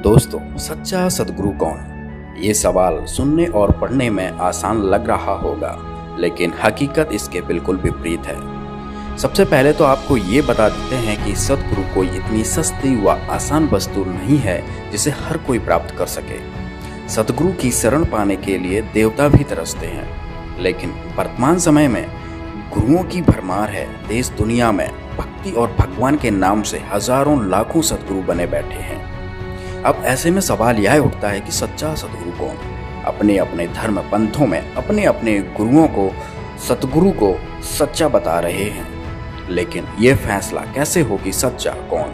दोस्तों, सच्चा सद्गुरु कौन? ये सवाल सुनने और पढ़ने में आसान लग रहा होगा, लेकिन हकीकत इसके बिल्कुल विपरीत है। सबसे पहले तो आपको ये बता देते हैं कि सद्गुरु कोई इतनी सस्ती व आसान वस्तु नहीं है जिसे हर कोई प्राप्त कर सके। सद्गुरु की शरण पाने के लिए देवता भी तरसते हैं, लेकिन वर्तमान समय में गुरुओं की भरमार है। देश दुनिया में भक्ति और भगवान के नाम से हजारों लाखों सद्गुरु बने बैठे हैं। अब ऐसे में सवाल यह उठता है कि सच्चा सद्गुरु कौन? अपने अपने धर्म पंथों में अपने अपने गुरुओं को, सद्गुरु को सच्चा बता रहे हैं, लेकिन ये फैसला कैसे हो कि सच्चा कौन?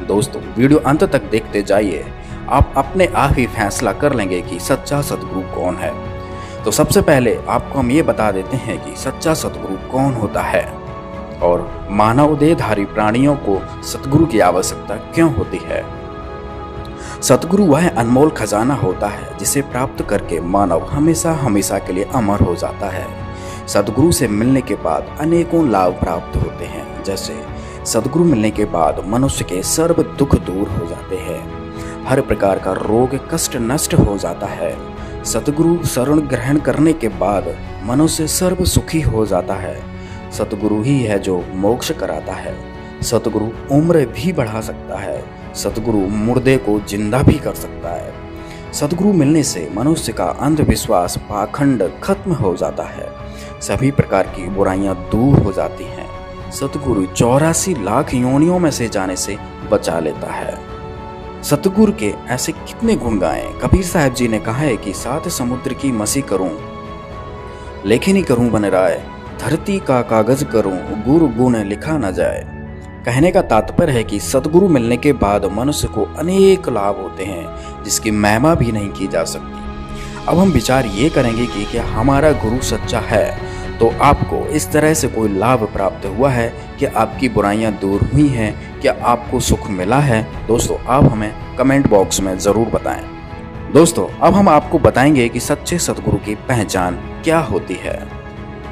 दोस्तों, वीडियो अंत तक देखते जाइए, आप अपने आप ही फैसला कर लेंगे कि सच्चा सद्गुरु कौन है। तो सबसे पहले आपको हम ये बता देते हैं कि सच्चा सद्गुरु कौन होता है और मानव देहधारी प्राणियों को सद्गुरु की आवश्यकता क्यों होती है। सद्गुरु वह अनमोल खजाना होता है जिसे प्राप्त करके मानव हमेशा हमेशा के लिए अमर हो जाता है। सद्गुरु से मिलने के बाद अनेकों लाभ प्राप्त होते हैं। जैसे सद्गुरु मिलने के बाद मनुष्य के सर्व दुख दूर हो जाते हैं, हर प्रकार का रोग कष्ट नष्ट हो जाता है। सद्गुरु शरण ग्रहण करने के बाद मनुष्य सर्व सुखी हो जाता है। सद्गुरु ही है जो मोक्ष कराता है। सद्गुरु उम्र भी बढ़ा सकता है। सद्गुरु मुर्दे को जिंदा भी कर सकता है। सद्गुरु मिलने से मनुष्य का अंधविश्वास पाखंड खत्म हो जाता है। सभी प्रकार की बुराइयां दूर हो जाती हैं। सद्गुरु 84 लाख योनियों में से जाने से बचा लेता है। सद्गुरु के ऐसे कितने गुण गाएं। कबीर साहब जी ने कहा है कि 7 समुद्र की मसी करूं, लेखनी करूं बन राय, धरती का कागज करूं, गुरु गुण लिखा न जाए। कहने का तात्पर्य है कि सद्गुरु मिलने के बाद मनुष्य को अनेक लाभ होते हैं जिसकी महिमा भी नहीं की जा सकती। अब हम विचार ये करेंगे कि क्या हमारा गुरु सच्चा है तो आपको इस तरह से कोई लाभ प्राप्त हुआ है कि आपकी बुराइयां दूर हुई हैं, क्या आपको सुख मिला है? दोस्तों, आप हमें कमेंट बॉक्स में ज़रूर बताएं। दोस्तों, अब हम आपको बताएंगे कि सच्चे सद्गुरु की पहचान क्या होती है।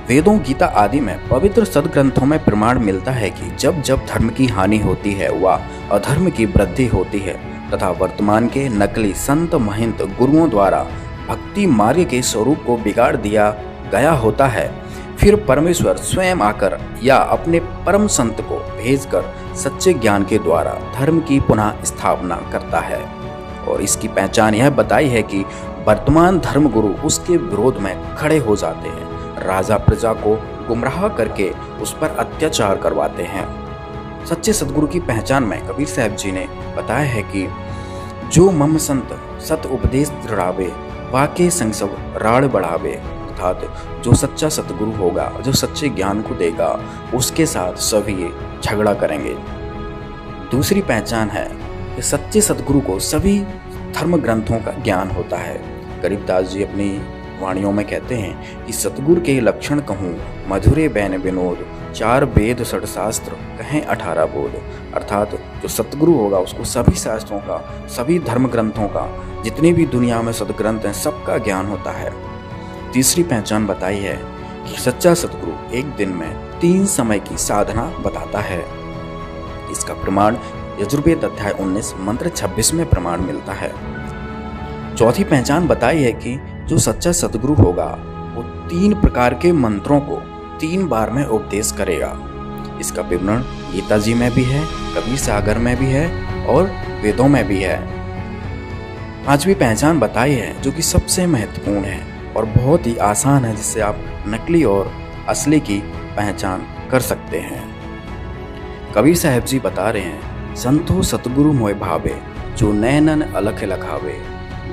वेदों, गीता आदि में पवित्र सद्ग्रंथों में प्रमाण मिलता है कि जब जब धर्म की हानि होती है व अधर्म की वृद्धि होती है तथा वर्तमान के नकली संत महंत गुरुओं द्वारा भक्ति मार्ग के स्वरूप को बिगाड़ दिया गया होता है, फिर परमेश्वर स्वयं आकर या अपने परम संत को भेजकर सच्चे ज्ञान के द्वारा धर्म की पुनः स्थापना करता है। और इसकी पहचान यह बताई है कि वर्तमान धर्म गुरु उसके विरोध में खड़े हो जाते हैं, राजा प्रजा को गुमराह करके उस पर अत्याचार करवाते हैं। सच्चे सद्गुरु की पहचान में कबीर साहब जी ने बताया है कि जो मम संत सत उपदेश दृढ़ावे, वाके संग सब राड़ बढ़ावे, अर्थात जो सच्चा सद्गुरु होगा, जो सच्चे ज्ञान को देगा, उसके साथ सभी झगड़ा करेंगे। दूसरी पहचान है कि सच्चे सद्गुरु को सभी धर्म ग्रंथों का ज्ञान होता है। गरीबदास जी अपनी वाणियों में कहते हैं कि सद्गुरु के लक्षण कहूँ, मधुरे बैन विनोद, 4 वेद 6 शास्त्र कहें 18 बोध। अर्थात जो सद्गुरु होगा उसको सभी शास्त्रों का, सभी धर्म ग्रंथों का, जितने भी दुनिया में सद्ग्रंथ हैं, सबका ज्ञान होता है। तीसरी पहचान बताई है कि सच्चा सद्गुरु एक दिन में 3 समय की साधना बताता है। इसका प्रमाण यजुर्वेद अध्याय 19 मंत्र 26 में प्रमाण मिलता है। चौथी पहचान बताई है कि जो सच्चा सद्गुरु होगा वो 3 प्रकार के मंत्रों को 3 बार में उपदेश करेगा। इसका विवरण गीता जी में भी है, कबीर सागर में भी है और वेदों में भी है। पांचवी पहचान बताई है जो कि सबसे महत्वपूर्ण है और बहुत ही आसान है, जिससे आप नकली और असली की पहचान कर सकते हैं। कबीर साहब जी बता रहे हैं, संतो सतगुरु मोय भावे, जो नैनन अलख लखावे,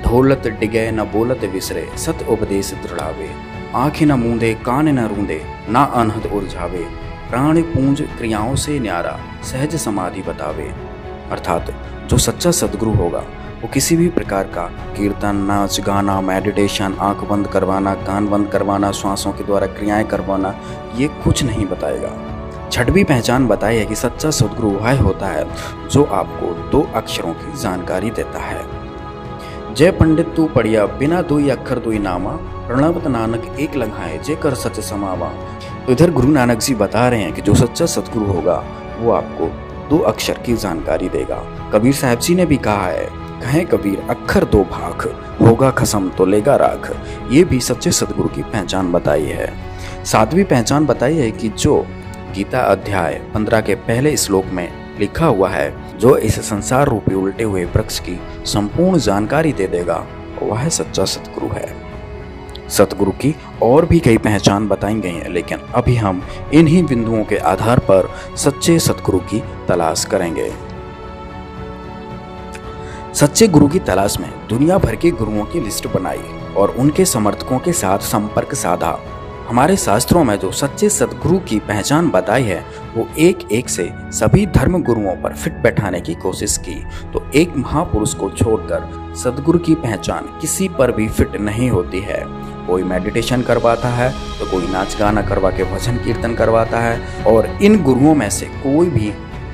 ढोलत डिगे न बोलत विसरे, सत उपदेश दृढ़ावे, आँखें न मूंदे कान न रूंदे, ना अनहद उलझावे, प्राण पूंज क्रियाओं से न्यारा, सहज समाधि बतावे। अर्थात जो सच्चा सद्गुरु होगा वो किसी भी प्रकार का कीर्तन, नाच गाना, मेडिटेशन, आंख बंद करवाना, कान बंद करवाना, श्वासों के द्वारा क्रियाएं करवाना, ये कुछ नहीं बताएगा। छठवीं पहचान बताई है कि सच्चा सद्गुरु वह होता है जो आपको 2 अक्षरों की जानकारी देता है। जय पंडित तू पढ़िया, बिना 2 अक्षर 2 नामा, प्रणवत नानक एक लंघाए, जे कर सच समावा। तो इधर गुरु नानक जी बता रहे हैं कि जो सच्चा सद्गुरु होगा वो आपको 2 अक्षर की जानकारी देगा। कबीर साहब जी ने भी कहा है कहें कबीर अक्षर दो भाख, होगा खसम तो लेगा राख। ये भी सच्चे सदगुरु की पहचान बताई है। सातवीं पहचान बताई है कि जो गीता अध्याय 15 के पहले श्लोक में लिखा हुआ है, जो इस संसार रूपी उल्टे हुए वृक्ष की संपूर्ण जानकारी दे देगा, वह सच्चा सतगुरु है। सतगुरु की और भी कई पहचान बताई गई हैं, लेकिन अभी हम इन्हीं बिंदुओं के आधार पर सच्चे सतगुरु की तलाश करेंगे। सच्चे गुरु की तलाश में दुनिया भर के गुरुओं की लिस्ट बनाई और उनके समर्थकों के साथ संपर्क साधा। हमारे शास्त्रों में जो सच्चे सतगुरु की पहचान बताई है, वो एक एक से सभी धर्म गुरुओं पर फिट बैठाने की कोशिश की, तो एक महापुरुष को छोड़कर सतगुरु की पहचान किसी पर भी फिट नहीं होती है। कोई मेडिटेशन करवाता है तो कोई नाच गाना करवा के भजन कीर्तन करवाता है, और इन गुरुओं में से कोई भी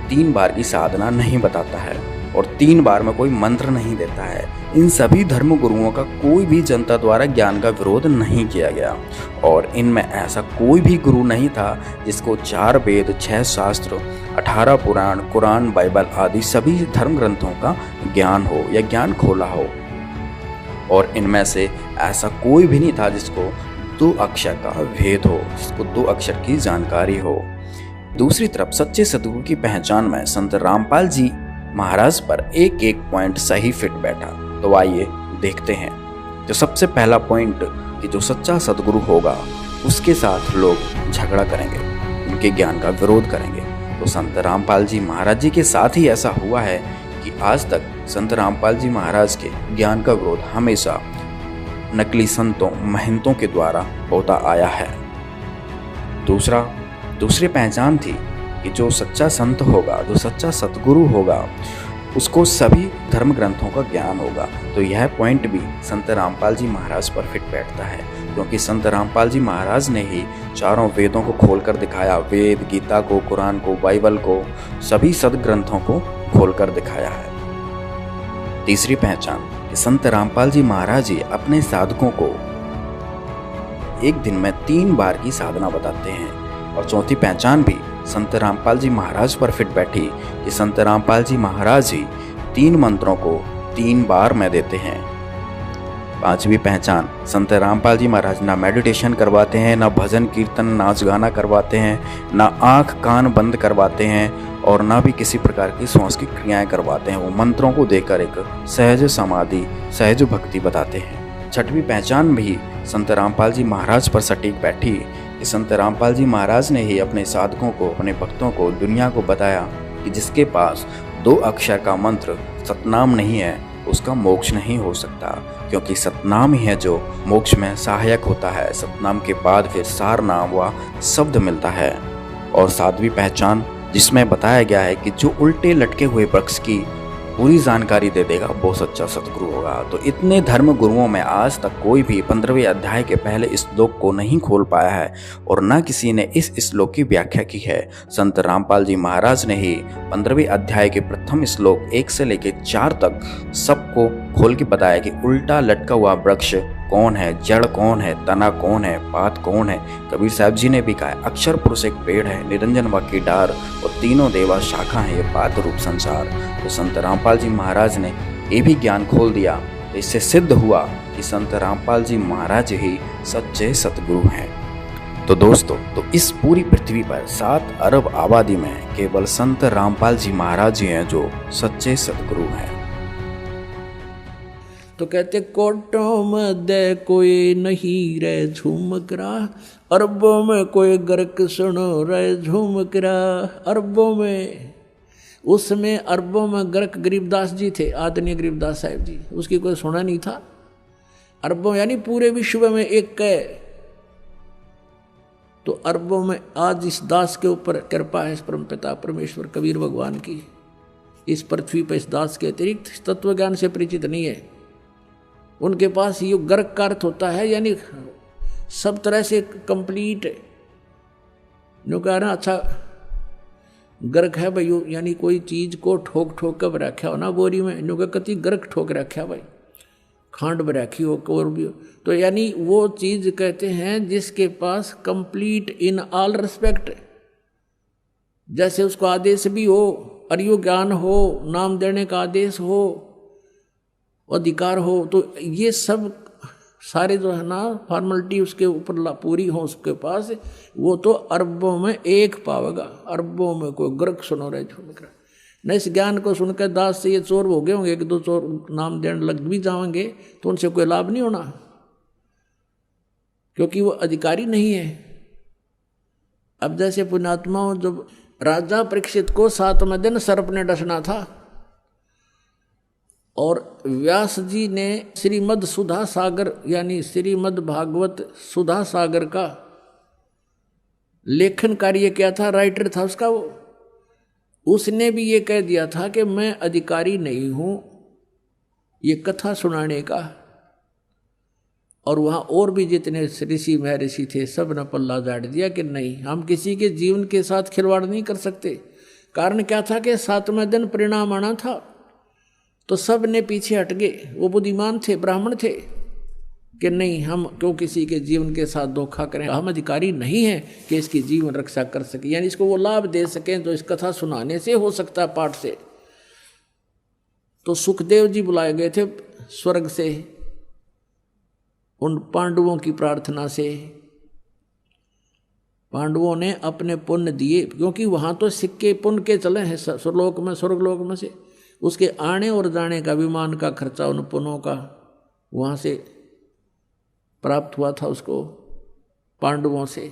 3 बार की साधना नहीं बताता है और 3 बार में कोई मंत्र नहीं देता है। इन सभी धर्म गुरुओं का कोई भी जनता द्वारा ज्ञान का विरोध नहीं किया गया, और इनमें ऐसा कोई भी गुरु नहीं था जिसको 4 वेद, 6 शास्त्र, 18 पुराण, कुरान, बाइबल आदि सभी धर्म ग्रंथों का ज्ञान हो या ज्ञान खोला हो। और इनमें से ऐसा कोई भी नहीं था जिसको 2 अक्षर का भेद हो, जिसको 2 अक्षर की जानकारी हो। दूसरी तरफ सच्चे सतगुरु की पहचान में संत रामपाल जी महाराज पर एक एक पॉइंट सही फिट बैठा। तो आइए देखते हैं। तो सबसे पहला पॉइंट कि जो सच्चा सतगुरु होगा उसके साथ लोग झगड़ा करेंगे, उनके ज्ञान का विरोध करेंगे। तो संत रामपाल जी महाराज जी के साथ ही ऐसा हुआ है कि आज तक संत रामपाल जी महाराज के ज्ञान का विरोध हमेशा नकली संतों, महंतों के द्वारा होता आया है। दूसरी पहचान थी कि जो सच्चा संत होगा, जो सच्चा सतगुरु होगा, उसको सभी धर्म ग्रंथों का ज्ञान होगा। तो यह पॉइंट भी संत रामपाल जी महाराज पर फिट बैठता है, क्योंकि संत रामपाल जी महाराज ने ही चारों वेदों को खोलकर दिखाया। वेद, गीता को, कुरान को, बाइबल को, सभी सदग्रंथों को खोलकर दिखाया है। तीसरी पहचान कि संत रामपाल जी महाराज जी अपने साधकों को एक दिन में 3 बार की साधना बताते हैं। और चौथी पहचान भी संत रामपाल जी महाराज पर फिट बैठी कि संत रामपाल जी महाराज ही 3 मंत्रों को 3 बार में देते हैं। पांचवी पहचान, संत रामपाल जी महाराज ना मेडिटेशन करवाते हैं, ना भजन कीर्तन, नाच गाना करवाते हैं, ना आँख कान बंद करवाते हैं, और ना भी किसी प्रकार की श्वास की क्रियाएं करवाते हैं। वो मंत्रों को देकर एक सहज समाधि, सहज भक्ति बताते हैं। छठवीं पहचान भी संत रामपाल जी महाराज पर सटीक बैठी कि संत रामपाल जी महाराज ने ही अपने साधकों को, अपने भक्तों को, दुनिया को बताया कि जिसके पास 2 अक्षर का मंत्र सतनाम नहीं है, उसका मोक्ष नहीं हो सकता, क्योंकि सतनाम ही है जो मोक्ष में सहायक होता है। सतनाम के बाद फिर सार नाम व शब्द मिलता है। और 7वीं पहचान जिसमें बताया गया है कि जो उल्टे लटके हुए वृक्ष की पूरी जानकारी दे देगा, वो सच्चा सतगुरु होगा। तो इतने धर्म गुरुओं में आज तक कोई भी 15वें अध्याय के पहले श्लोक को नहीं खोल पाया है, और न किसी ने इस श्लोक की व्याख्या की है। संत रामपाल जी महाराज ने ही 15वें अध्याय के प्रथम श्लोक 1 से लेकर 4 तक सबको खोल के बताया कि उल्टा लटका हुआ वृक्ष कौन है, जड़ कौन है, तना कौन है, पात कौन है। कबीर साहब जी ने भी कहा, अक्षर पुरुष एक पेड़ है, निरंजन वाकी डार, और तीनों देवा शाखा है, ये पात रूप संसार। तो संत रामपाल जी महाराज ने ये भी ज्ञान खोल दिया। तो इससे सिद्ध हुआ कि संत रामपाल जी महाराज ही सच्चे सतगुरु हैं। तो दोस्तों, तो इस पूरी पृथ्वी पर 7 अरब आबादी में केवल संत रामपाल जी महाराज ही हैं जो सच्चे सतगुरु हैं। तो कहते कोटों में दे कोई नहीं रे झूमक रहा, अरबों में कोई गर्क सुनो रे झूमक रहा। अरबों में, उसमें अरबों में गर्क गरीबदास जी थे, आदरणीय गरीबदास साहब जी, उसकी कोई सुना नहीं था। अरबों यानी पूरे विश्व में एक कै। तो अरबों में आज इस दास के ऊपर कृपा है, इस परम पिता परमेश्वर कबीर भगवान की। इस पृथ्वी पर इस दास के अतिरिक्त तत्व ज्ञान से परिचित नहीं है। उनके पास ये गर्क का अर्थ होता है, यानी सब तरह से कंप्लीट है। जो कह रहा अच्छा गर्क है भाई, यानी कोई चीज को ठोक ठोक कर रखा हो ना बोरी में, जो कति गर्क ठोक रखा भाई, खांड में रखी हो और भी हो। तो यानी वो चीज कहते हैं जिसके पास कंप्लीट इन ऑल रिस्पेक्ट, जैसे उसको आदेश भी हो, अर्यो ज्ञान हो, नाम देने का आदेश हो, अधिकार हो, तो ये सब सारे जो है ना फॉर्मेलिटी उसके ऊपर पूरी हो उसके पास, वो तो अरबों में एक पावेगा, अरबों में कोई ग्रक सुनो रहे झुमक रहा न। इस ज्ञान को सुनकर दास से ये चोर हो गए होंगे, एक दो चोर नाम देने लग भी जाएंगे तो उनसे कोई लाभ नहीं होना, क्योंकि वो अधिकारी नहीं है। अब जैसे पुण्यात्माओं, जब राजा परीक्षित को 7वें दिन सर्प ने डसना था और व्यास जी ने श्रीमद् सुधा सागर यानी श्रीमद् भागवत सुधा सागर का लेखन कार्य किया था, राइटर था उसका वो, उसने भी ये कह दिया था कि मैं अधिकारी नहीं हूं ये कथा सुनाने का। और वहाँ और भी जितने ऋषि महर्षि थे सब ने पल्ला झाड़ दिया कि नहीं, हम किसी के जीवन के साथ खिलवाड़ नहीं कर सकते। कारण क्या था कि 7वें दिन परिणाम आना था, तो सब ने पीछे हट गए। वो बुद्धिमान थे, ब्राह्मण थे कि नहीं, हम क्यों किसी के जीवन के साथ धोखा करें, हम अधिकारी नहीं हैं कि इसकी जीवन रक्षा कर सके, यानी इसको वो लाभ दे सकें तो इस कथा सुनाने से हो सकता है, पाठ से। तो सुखदेव जी बुलाए गए थे स्वर्ग से उन पांडवों की प्रार्थना से। पांडवों ने अपने पुण्य दिए, क्योंकि वहां तो सिक्के पुण्य के चले हैं स्वर्गलोक में, स्वर्गलोक में से उसके आने और जाने का विमान का खर्चा उन पुण्यों का वहां से प्राप्त हुआ था उसको पांडवों से।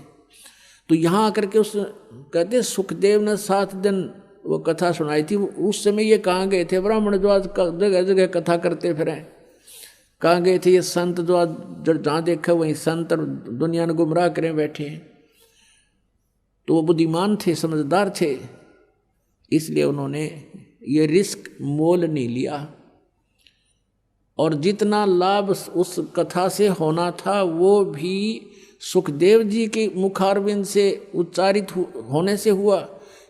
तो यहाँ आकर के उस कहते सुखदेव ने 7 दिन वो कथा सुनाई थी। उस समय ये कहाँ गए थे ब्राह्मण जो आज जगह जगह कथा करते फिरें, कहाँ गए थे ये संत जो आज जहाँ देखा वहीं संत और दुनिया ने गुमराह करें बैठे हैं। तो वो बुद्धिमान थे, समझदार थे, इसलिए उन्होंने ये रिस्क मोल नहीं लिया। और जितना लाभ उस कथा से होना था वो भी सुखदेव जी के मुखारविंद से उच्चारित होने से हुआ,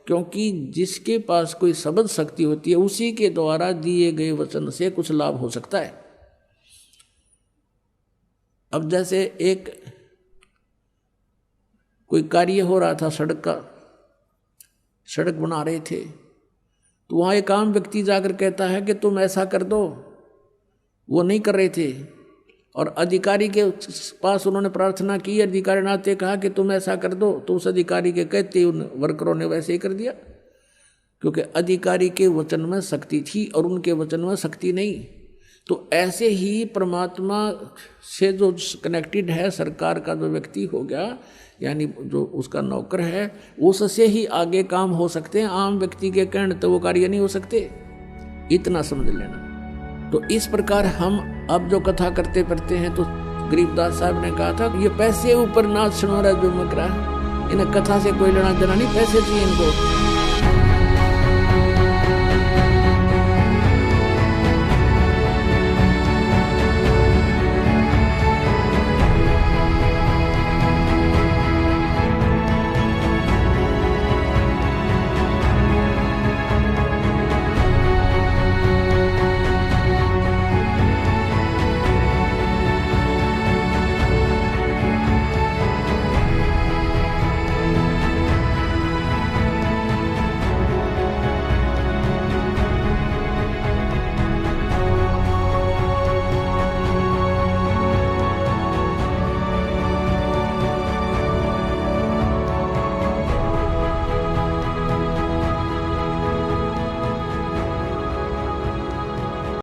क्योंकि जिसके पास कोई शब्द शक्ति होती है उसी के द्वारा दिए गए वचन से कुछ लाभ हो सकता है। अब जैसे एक कोई कार्य हो रहा था सड़क का, सड़क बना रहे थे, तो वहाँ एक आम व्यक्ति जाकर कहता है कि तुम ऐसा कर दो, वो नहीं कर रहे थे। और अधिकारी के पास उन्होंने प्रार्थना की, अधिकारी ने आते कहा कि तुम ऐसा कर दो, तो उस अधिकारी के कहते उन वर्करों ने वैसे ही कर दिया, क्योंकि अधिकारी के वचन में शक्ति थी और उनके वचन में शक्ति नहीं। तो ऐसे ही परमात्मा से जो कनेक्टेड है, सरकार का जो व्यक्ति हो गया यानी जो उसका नौकर है, उससे ही आगे काम हो सकते हैं। आम व्यक्ति के कहने तो वो कार्य नहीं हो सकते, इतना समझ लेना। तो इस प्रकार हम अब जो कथा करते पढ़ते हैं, तो गरीबदास साहब ने कहा था ये पैसे ऊपर नाच सुनो रहा जो मकरा, इन्हें कथा से कोई लेना देना नहीं, पैसे चाहिए इनको।